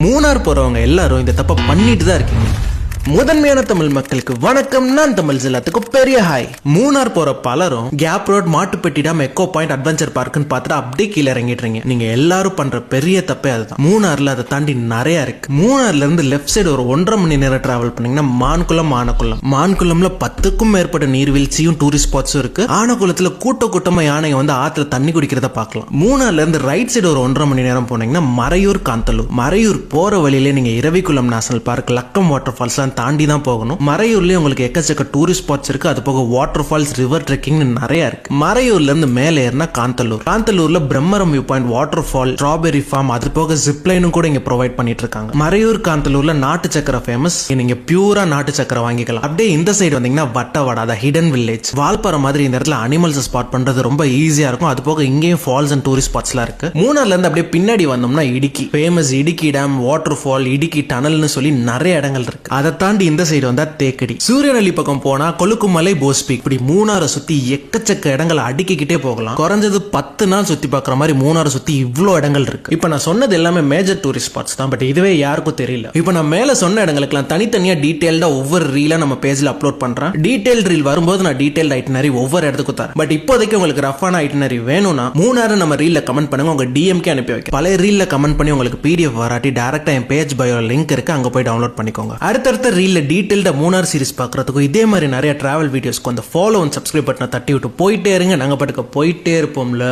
மூணார் போறவங்க எல்லாரும் இந்த தப்ப பண்ணிட்டு தான் இருக்கீங்க. முதன்மையான தமிழ் மக்களுக்கு வணக்கம். நான் தமிழ் எல்லாத்துக்கும் பெரிய ஹாய். மூணார் போற பலரும் gap road, Mattupetty dam, echo point, adventure பார்க்னு பார்த்துட்டு அப்படியே கீழே இறங்கிடுறீங்க. நீங்க எல்லாரும் பண்ற பெரிய தப்பே அதுதான். மூணார்ல அதை தாண்டி நிறைய இருக்கு. மூணார்ல இருந்து லெஃப்ட் சைடு ஒரு 1.5 மணி நேரம் டிராவல் பண்ணீங்கன்னா மான்குளம், ஆனக்குளம். மான்குளம்ல 10க்கும் மேற்பட்ட நீர்வீழ்ச்சியும் டூரிஸ்ட் ஸ்பாட்ஸும் இருக்கு. ஆனக்குளத்துல கூட்டமா யானைங்க வந்து ஆத்துல தண்ணி குடிக்கிறத பார்க்கலாம். மூணார்ல இருந்து ரைட் சைடு ஒரு 1.5 மணி நேரம் போனீங்கன்னா மறையூர், காந்தலூர். மறையூர் போற வழியிலே நீங்க Eravikulam national park, Lakkam waterfalls தாண்டி தான் போகணும். மறையூர்லயே உங்களுக்கு எக்கச்சக்க டூரிஸ்ட் ஸ்பாட்ஸ் இருக்கு. அது போக வாட்டர் ஃபால்ஸ், ரிவர் ட்ரெக்கிங் நிறைய இருக்கு. மறையூர்ல இருந்து மேலே ஏறினா காந்தலூர். காந்தலூர்ல Bhramaram view point, waterfall, strawberry farm, அது போக ஜிப்லைனும் கூட இங்க ப்ரொவைட் பண்ணிட்டு இருக்காங்க. மறையூர், காந்தலூர்ல நாட்டு சக்கரை ஃபேமஸ். நீங்க பியூரா நாட்டு சக்கரை வாங்கிக்கலாம். அப்படியே இந்த சைடு வந்தீங்கன்னா வட்டவாடா, அத ஹிடன் வில்லேஜ். வால்பாறை மாதிரி இந்த இடத்துல அனிமல்ஸ் ஸ்பாட் பண்றது ரொம்ப ஈஸியா இருக்கும். அது போக இங்கேயும் ஃபால்ஸ் அண்ட் டூரிஸ்ட் ஸ்பாட்ஸ்லாம் இருக்கு. மூணார்ல இருந்து அப்படியே பின்னாடி வந்தோம்னா இடுக்கி ஃபேமஸ். இடுக்கி டேம், வாட்டர் ஃபால், இடுக்கி டனல்னு சொல்லி நிறைய இடங்கள் இருக்கு. அதை தாண்டி இந்த சைடு வந்தா தேக்கடி. சூரியநெல்லி பக்கம் போனா கொலுக்குமலை, போஸ்பீக். இப்படி மூணாரை சுத்தி எக்கச்சக்க இடங்களை அடுக்கிக்கிட்டே போகலாம். குறைஞ்சது 10 நாள் சுத்தி பார்க்குற மாதிரி மூணாரை சுத்தி இவ்வளோ இடங்கள் இருக்கு. இப்ப நான் சொன்னது எல்லாமே மேஜர் டூரிஸ்ட் ஸ்பாட்ஸ் தான். பட் இதுவே யாருக்கும் தெரியல. இப்ப நான் மேல சொன்ன இடங்களுக்குலாம் தனித்தனியா டீடைல்டா ஒவ்வொரு ரீலா நம்ம பேஜ்ல அப்லோட் பண்றேன். டீடைல் ரீல் வரும்போது நான் டீடைல் ஐட்டினரி ஒவ்வொரு இடத்துக்கு தரேன். பட் இப்போதைக்கு உங்களுக்கு ரஃபான ஐட்டினரி வேணும்னா மூணாறு நம்ம ரீல்ல கமெண்ட் பண்ணுங்க. உங்க டிஎம்கே அனுப்பி வைக்க. பழைய ரீல்ல கமெண்ட் பண்ணி உங்களுக்கு பிடிஎஃப் வராட்டி டைரக்டா என் பேஜ் பயோ லிங்க் இருக்கு, அங்க போய் டவுன்லோட் பண்ணிக்கோங்க. அடுத்தடுத்த ரீல்ல டீடைல்டா மூணார் சீரிஸ் பார்க்கறதுக்கும் இதே மாதிரி நிறைய டிராவல் வீடியோஸ்க்கு அந்த ஃபாலோ அண்ட் சப்ஸ்கிரைப் பட்டனை தட்டி விட்டு போயிட்டே இருங்க. நாங்க பாட்டுக்கு போயிட்டே இருப்போம்ல.